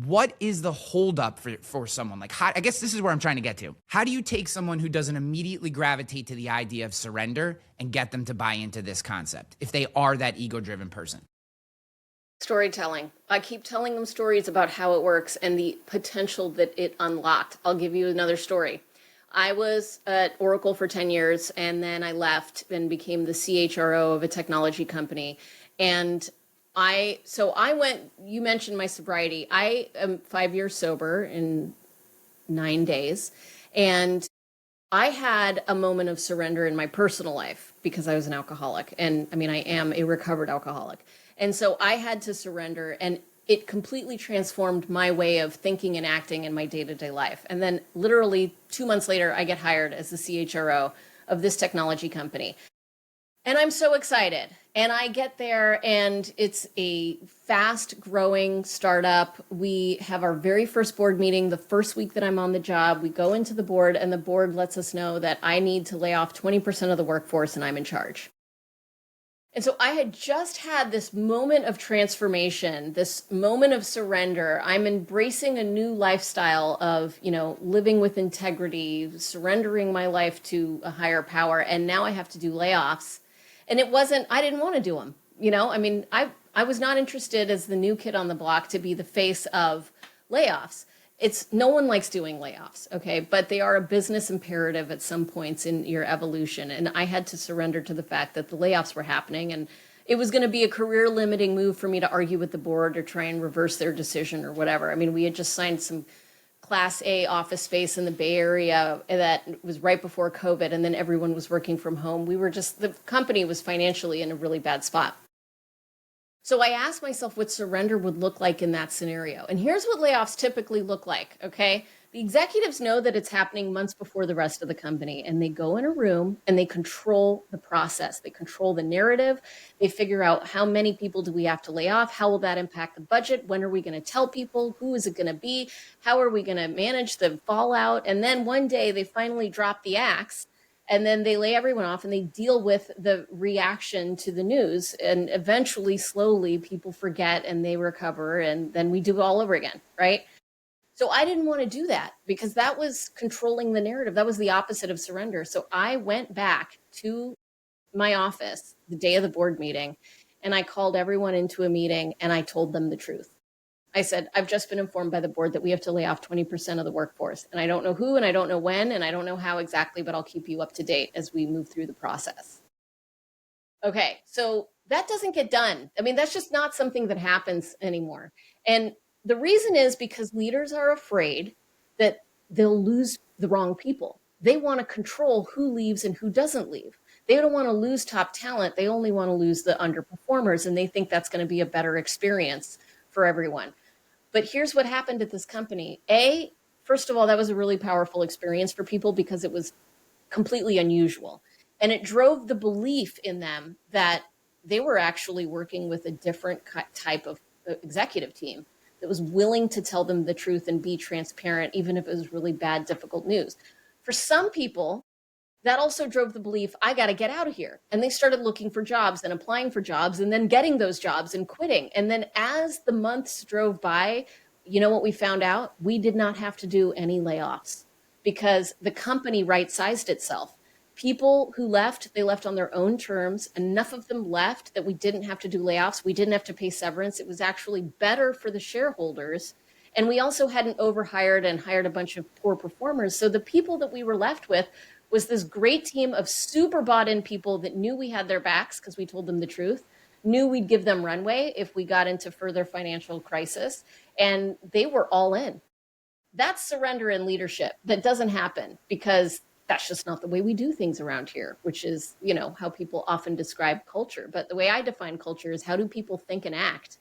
what is the holdup for someone? Like, I guess this is where I'm trying to get to. How do you take someone who doesn't immediately gravitate to the idea of surrender and get them to buy into this concept if they are that ego-driven person? Storytelling. I keep telling them stories about how it works and the potential that it unlocked. I'll give you another story. I was at Oracle for 10 years, and then I left and became the CHRO of a technology company. And I went, you mentioned my sobriety. I am 5 years sober in 9 days. And I had a moment of surrender in my personal life because I was an alcoholic. And I mean, I am a recovered alcoholic. And so I had to surrender, and it completely transformed my way of thinking and acting in my day-to-day life. And then literally 2 months later, I get hired as the CHRO of this technology company. And I'm so excited. And I get there, and it's a fast growing startup. We have our very first board meeting the first week that I'm on the job. We go into the board, and the board lets us know that I need to lay off 20% of the workforce, and I'm in charge. And so I had just had this moment of transformation, this moment of surrender. I'm embracing a new lifestyle of, living with integrity, surrendering my life to a higher power. And now I have to do layoffs. And I didn't want to do them. I was not interested as the new kid on the block to be the face of layoffs. No one likes doing layoffs, okay? But they are a business imperative at some points in your evolution. And I had to surrender to the fact that the layoffs were happening, and it was going to be a career limiting move for me to argue with the board or try and reverse their decision or whatever. We had just signed some Class A office space in the Bay Area that was right before COVID, and then everyone was working from home. The company was financially in a really bad spot. So I asked myself what surrender would look like in that scenario. And here's what layoffs typically look like, okay? The executives know that it's happening months before the rest of the company, and they go in a room and they control the process. They control the narrative. They figure out how many people do we have to lay off? How will that impact the budget? When are we going to tell people? Who is it going to be? How are we going to manage the fallout? And then one day they finally drop the axe, and then they lay everyone off and they deal with the reaction to the news. And eventually, slowly, people forget and they recover, and then we do it all over again, right? So I didn't want to do that because that was controlling the narrative. That was the opposite of surrender. So I went back to my office the day of the board meeting, and I called everyone into a meeting and I told them the truth. I said, I've just been informed by the board that we have to lay off 20% of the workforce. And I don't know who, and I don't know when, and I don't know how exactly, but I'll keep you up to date as we move through the process. Okay, so that doesn't get done. That's just not something that happens anymore. And the reason is because leaders are afraid that they'll lose the wrong people. They want to control who leaves and who doesn't leave. They don't want to lose top talent. They only want to lose the underperformers, and they think that's going to be a better experience for everyone. But here's what happened at this company. First of all, that was a really powerful experience for people because it was completely unusual. And it drove the belief in them that they were actually working with a different type of executive team that was willing to tell them the truth and be transparent, even if it was really bad, difficult news. For some people, that also drove the belief, I got to get out of here. And they started looking for jobs and applying for jobs and then getting those jobs and quitting. And then as the months drove by, you know what we found out? We did not have to do any layoffs because the company right-sized itself. People who left, they left on their own terms. Enough of them left that we didn't have to do layoffs. We didn't have to pay severance. It was actually better for the shareholders. And we also hadn't overhired and hired a bunch of poor performers. So the people that we were left with was this great team of super bought in people that knew we had their backs because we told them the truth, knew we'd give them runway if we got into further financial crisis, and they were all in. That's surrender in leadership. That doesn't happen because that's just not the way we do things around here, which is, how people often describe culture. But the way I define culture is how do people think and act?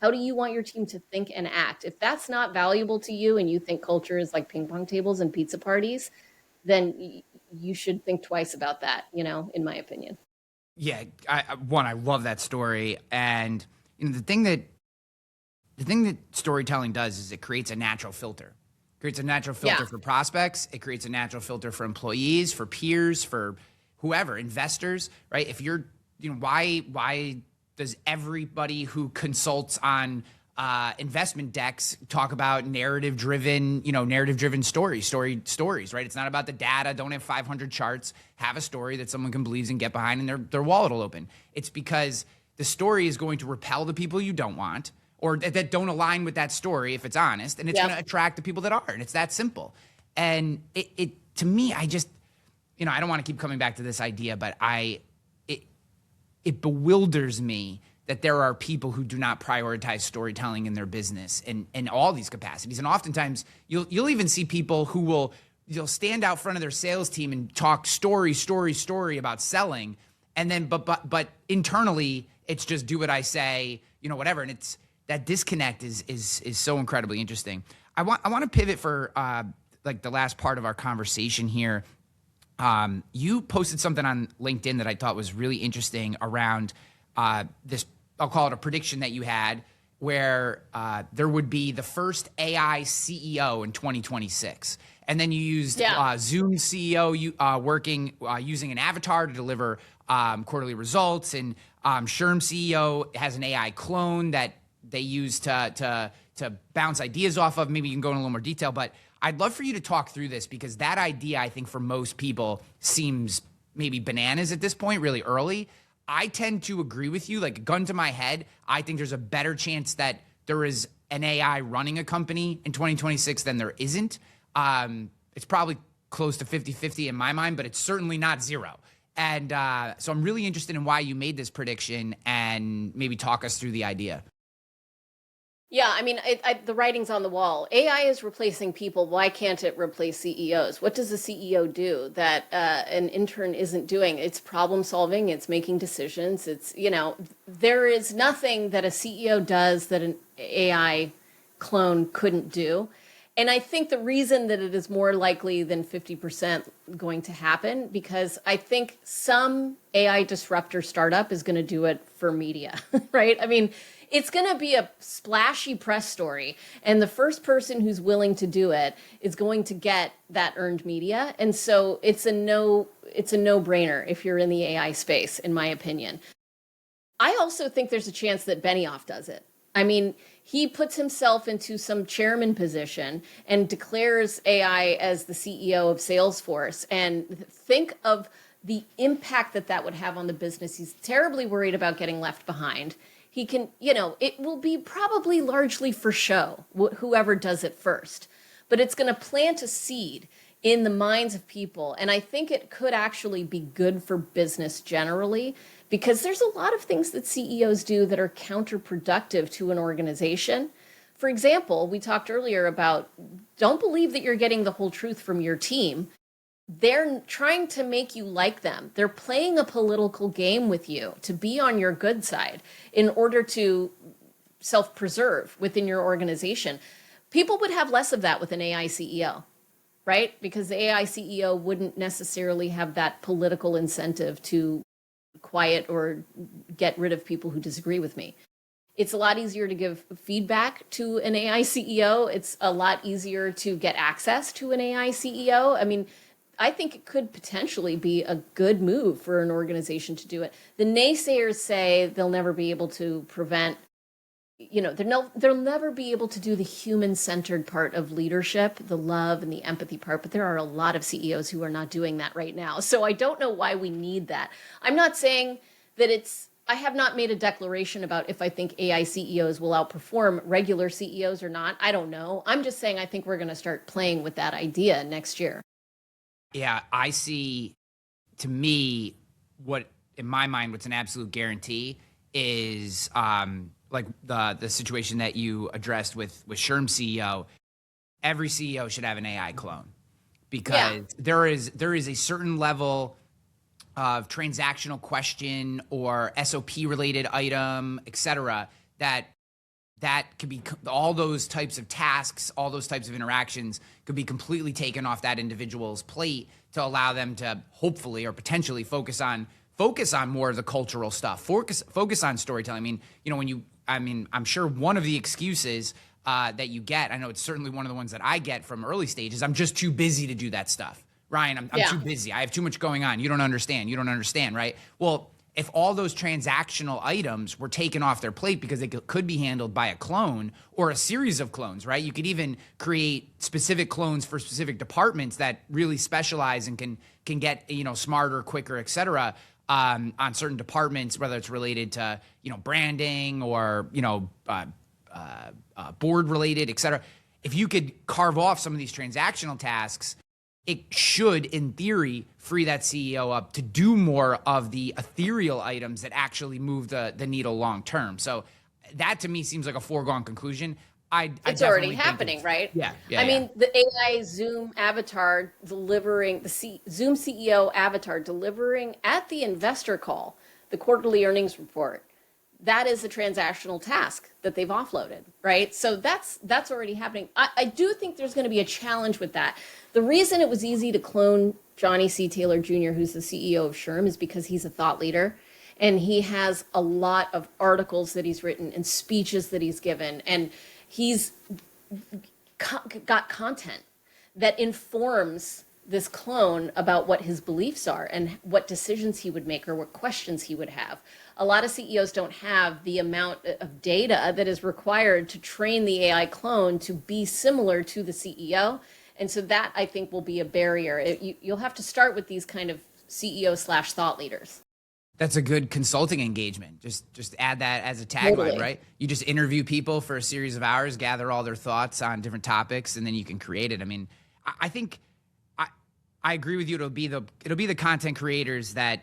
How do you want your team to think and act? If that's not valuable to you and you think culture is like ping pong tables and pizza parties, then you should think twice about that, in my opinion. Yeah, I love that story. And the thing that storytelling does is it creates a natural filter. It creates a natural filter for prospects. It creates a natural filter for employees, for peers, for whoever, investors, right? If you're, why does everybody who consults on investment decks talk about narrative-driven stories, right? It's not about the data. Don't have 500 charts. Have a story that someone can believe and get behind, and their wallet will open. It's because the story is going to repel the people you don't want, or that don't align with that story, if it's honest, and it's going to attract the people that are, and it's that simple. And it to me, I just, I don't want to keep coming back to this idea, but it bewilders me that there are people who do not prioritize storytelling in their business in all these capacities. And oftentimes you'll even see people who you'll stand out front of their sales team and talk story about selling. And then, but internally it's just do what I say, whatever. And it's that disconnect is so incredibly interesting. I want to pivot for like the last part of our conversation here. You posted something on LinkedIn that I thought was really interesting around this, I'll call it a prediction that you had, where there would be the first AI CEO in 2026. And then you used Zoom CEO working using an avatar to deliver quarterly results. And Sherm CEO has an AI clone that they use to bounce ideas off of. Maybe you can go in a little more detail, but I'd love for you to talk through this, because that idea, I think, for most people seems maybe bananas at this point, really early. I tend to agree with you, like a gun to my head. I think there's a better chance that there is an AI running a company in 2026 than there isn't. It's probably close to 50-50 in my mind, but it's certainly not zero. And so I'm really interested in why you made this prediction, and maybe talk us through the idea. Yeah, I mean, the writing's on the wall. AI is replacing people. Why can't it replace CEOs? What does a CEO do that an intern isn't doing? It's problem solving. It's making decisions. It's, there is nothing that a CEO does that an AI clone couldn't do. And I think the reason that it is more likely than 50% going to happen, because I think some AI disruptor startup is going to do it for media, right? I mean, it's going to be a splashy press story, and the first person who's willing to do it is going to get that earned media. And so it's a no-brainer if you're in the AI space, in my opinion. I also think there's a chance that Benioff does it. I mean, he puts himself into some chairman position and declares AI as the CEO of Salesforce. And think of the impact that would have on the business. He's terribly worried about getting left behind. He can, it will be probably largely for show, whoever does it first. But it's going to plant a seed in the minds of people. And I think it could actually be good for business generally, because there's a lot of things that CEOs do that are counterproductive to an organization. For example, we talked earlier about don't believe that you're getting the whole truth from your team. They're trying to make you like them. They're playing a political game with you to be on your good side in order to self-preserve within your organization. People would have less of that with an AI CEO, right? Because the AI CEO wouldn't necessarily have that political incentive to quiet or get rid of people who disagree with me. It's a lot easier to give feedback to an AI CEO. It's a lot easier to get access to an AI CEO. I mean, I think it could potentially be a good move for an organization to do it. The naysayers say they'll never be able to prevent, they'll never be able to do the human-centered part of leadership, the love and the empathy part, but there are a lot of CEOs who are not doing that right now. So I don't know why we need that. I'm not saying that I have not made a declaration about if I think AI CEOs will outperform regular CEOs or not. I don't know. I'm just saying I think we're going to start playing with that idea next year. Yeah, I see, to me, what, in my mind, what's an absolute guarantee is like the situation that you addressed with Sherm CEO. Every CEO should have an AI clone, because there is a certain level of transactional question or SOP related item, et cetera, that could be, all those types of tasks, all those types of interactions could be completely taken off that individual's plate to allow them to hopefully or potentially focus on more of the cultural stuff, focus on storytelling. I'm sure one of the excuses that you get, I know it's certainly one of the ones that I get from early stages, I'm just too busy to do that stuff. Ryan, I'm too busy. I have too much going on. You don't understand, right? Well, if all those transactional items were taken off their plate because they could be handled by a clone or a series of clones, right? You could even create specific clones for specific departments that really specialize and can get, smarter, quicker, et cetera, on certain departments, whether it's related to, branding or, board related, et cetera. If you could carve off some of these transactional tasks, it should, in theory, free that CEO up to do more of the ethereal items that actually move the needle long term. So that to me seems like a foregone conclusion. It's already happening, right? Yeah. I mean, the AI Zoom avatar delivering, Zoom CEO avatar delivering at the investor call, the quarterly earnings report. That is a transactional task that they've offloaded, right? So that's already happening. I do think there's going to be a challenge with that. The reason it was easy to clone Johnny C. Taylor Jr., who's the CEO of SHRM, is because he's a thought leader. And he has a lot of articles that he's written and speeches that he's given. And he's got content that informs this clone about what his beliefs are and what decisions he would make or what questions he would have. A lot of CEOs don't have the amount of data that is required to train the AI clone to be similar to the CEO. And so that, I think, will be a barrier. You'll have to start with these kind of CEO/thought leaders. That's a good consulting engagement. Just add that as a tagline, Totally. right? You just interview people for a series of hours, gather all their thoughts on different topics, and then you can create it. I mean, I think I agree with you. It'll be the content creators that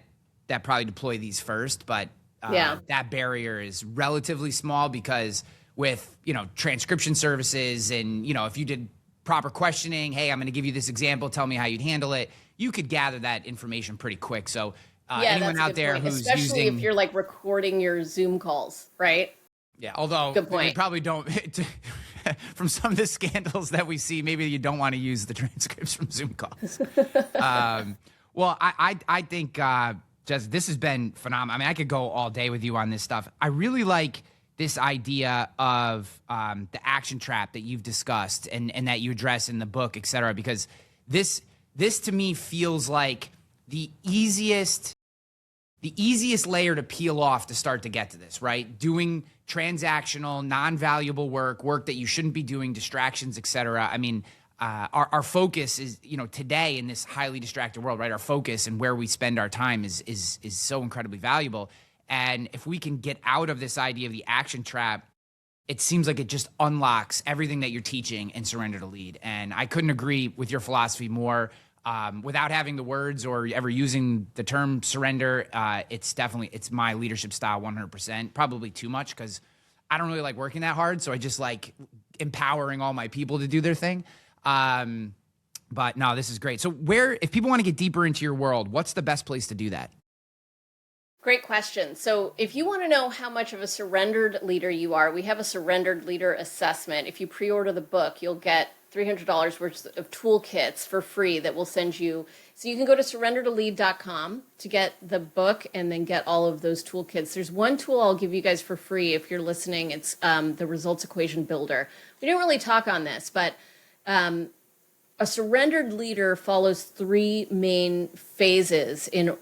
probably deploy these first, but that barrier is relatively small because with transcription services and if you did proper questioning, hey, I'm going to give you this example, tell me how you'd handle it, you could gather that information pretty quick. So anyone out there who's especially if you're like recording your Zoom calls, right? Yeah, although they probably don't. From some of the scandals that we see, maybe you don't want to use the transcripts from Zoom calls. Well, I think, Jess, this has been phenomenal. I mean, I could go all day with you on this stuff. I really like this idea of the action trap that you've discussed and that you address in the book, et cetera, because this to me feels like the easiest layer to peel off to start to get to this, right? Doing transactional, non-valuable work that you shouldn't be doing, distractions, et cetera. I mean, our focus is, today in this highly distracted world, right? Our focus and where we spend our time is so incredibly valuable. And if we can get out of this idea of the action trap, it seems like it just unlocks everything that you're teaching in Surrender to Lead. And I couldn't agree with your philosophy more. Without having the words or ever using the term surrender, it's my leadership style 100%. Probably too much because I don't really like working that hard. So I just like empowering all my people to do their thing. But no, this is great. So if people want to get deeper into your world, what's the best place to do that? Great question. So if you want to know how much of a surrendered leader you are, we have a surrendered leader assessment. If you pre-order the book, you'll get $300 worth of toolkits for free that we'll send you. So you can go to surrendertolead.com to get the book and then get all of those toolkits. There's one tool I'll give you guys for free if you're listening. It's the results equation builder. We didn't really talk on this, but a surrendered leader follows three main phases in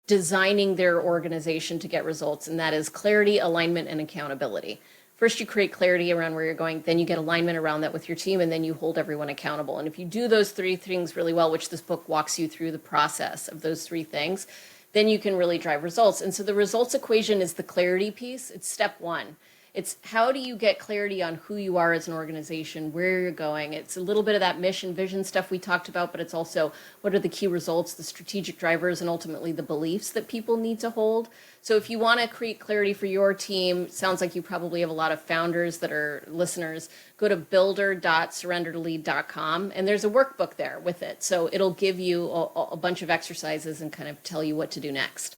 designing their organization to get results, and that is clarity, alignment, and accountability. First, you create clarity around where you're going, then you get alignment around that with your team, and then you hold everyone accountable. And if you do those three things really well, which this book walks you through the process of those three things, then you can really drive results. And so the results equation is the clarity piece. It's step one. It's how do you get clarity on who you are as an organization, where you're going. It's a little bit of that mission, vision stuff we talked about, but it's also what are the key results, the strategic drivers, and ultimately the beliefs that people need to hold. So if you want to create clarity for your team, sounds like you probably have a lot of founders that are listeners, go to builder.surrendertolead.com, and there's a workbook there with it. So it'll give you a bunch of exercises and kind of tell you what to do next.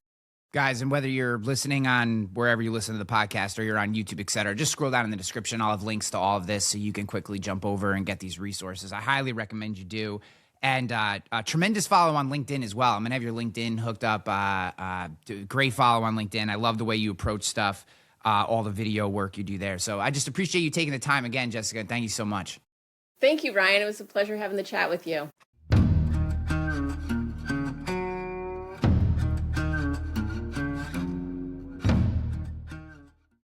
Guys, and whether you're listening on wherever you listen to the podcast or you're on YouTube, et cetera, just scroll down in the description. I'll have links to all of this so you can quickly jump over and get these resources. I highly recommend you do. And a tremendous follow on LinkedIn as well. I'm going to have your LinkedIn hooked up. Great follow on LinkedIn. I love the way you approach stuff, all the video work you do there. So I just appreciate you taking the time again, Jessica. Thank you so much. Thank you, Ryan. It was a pleasure having the chat with you.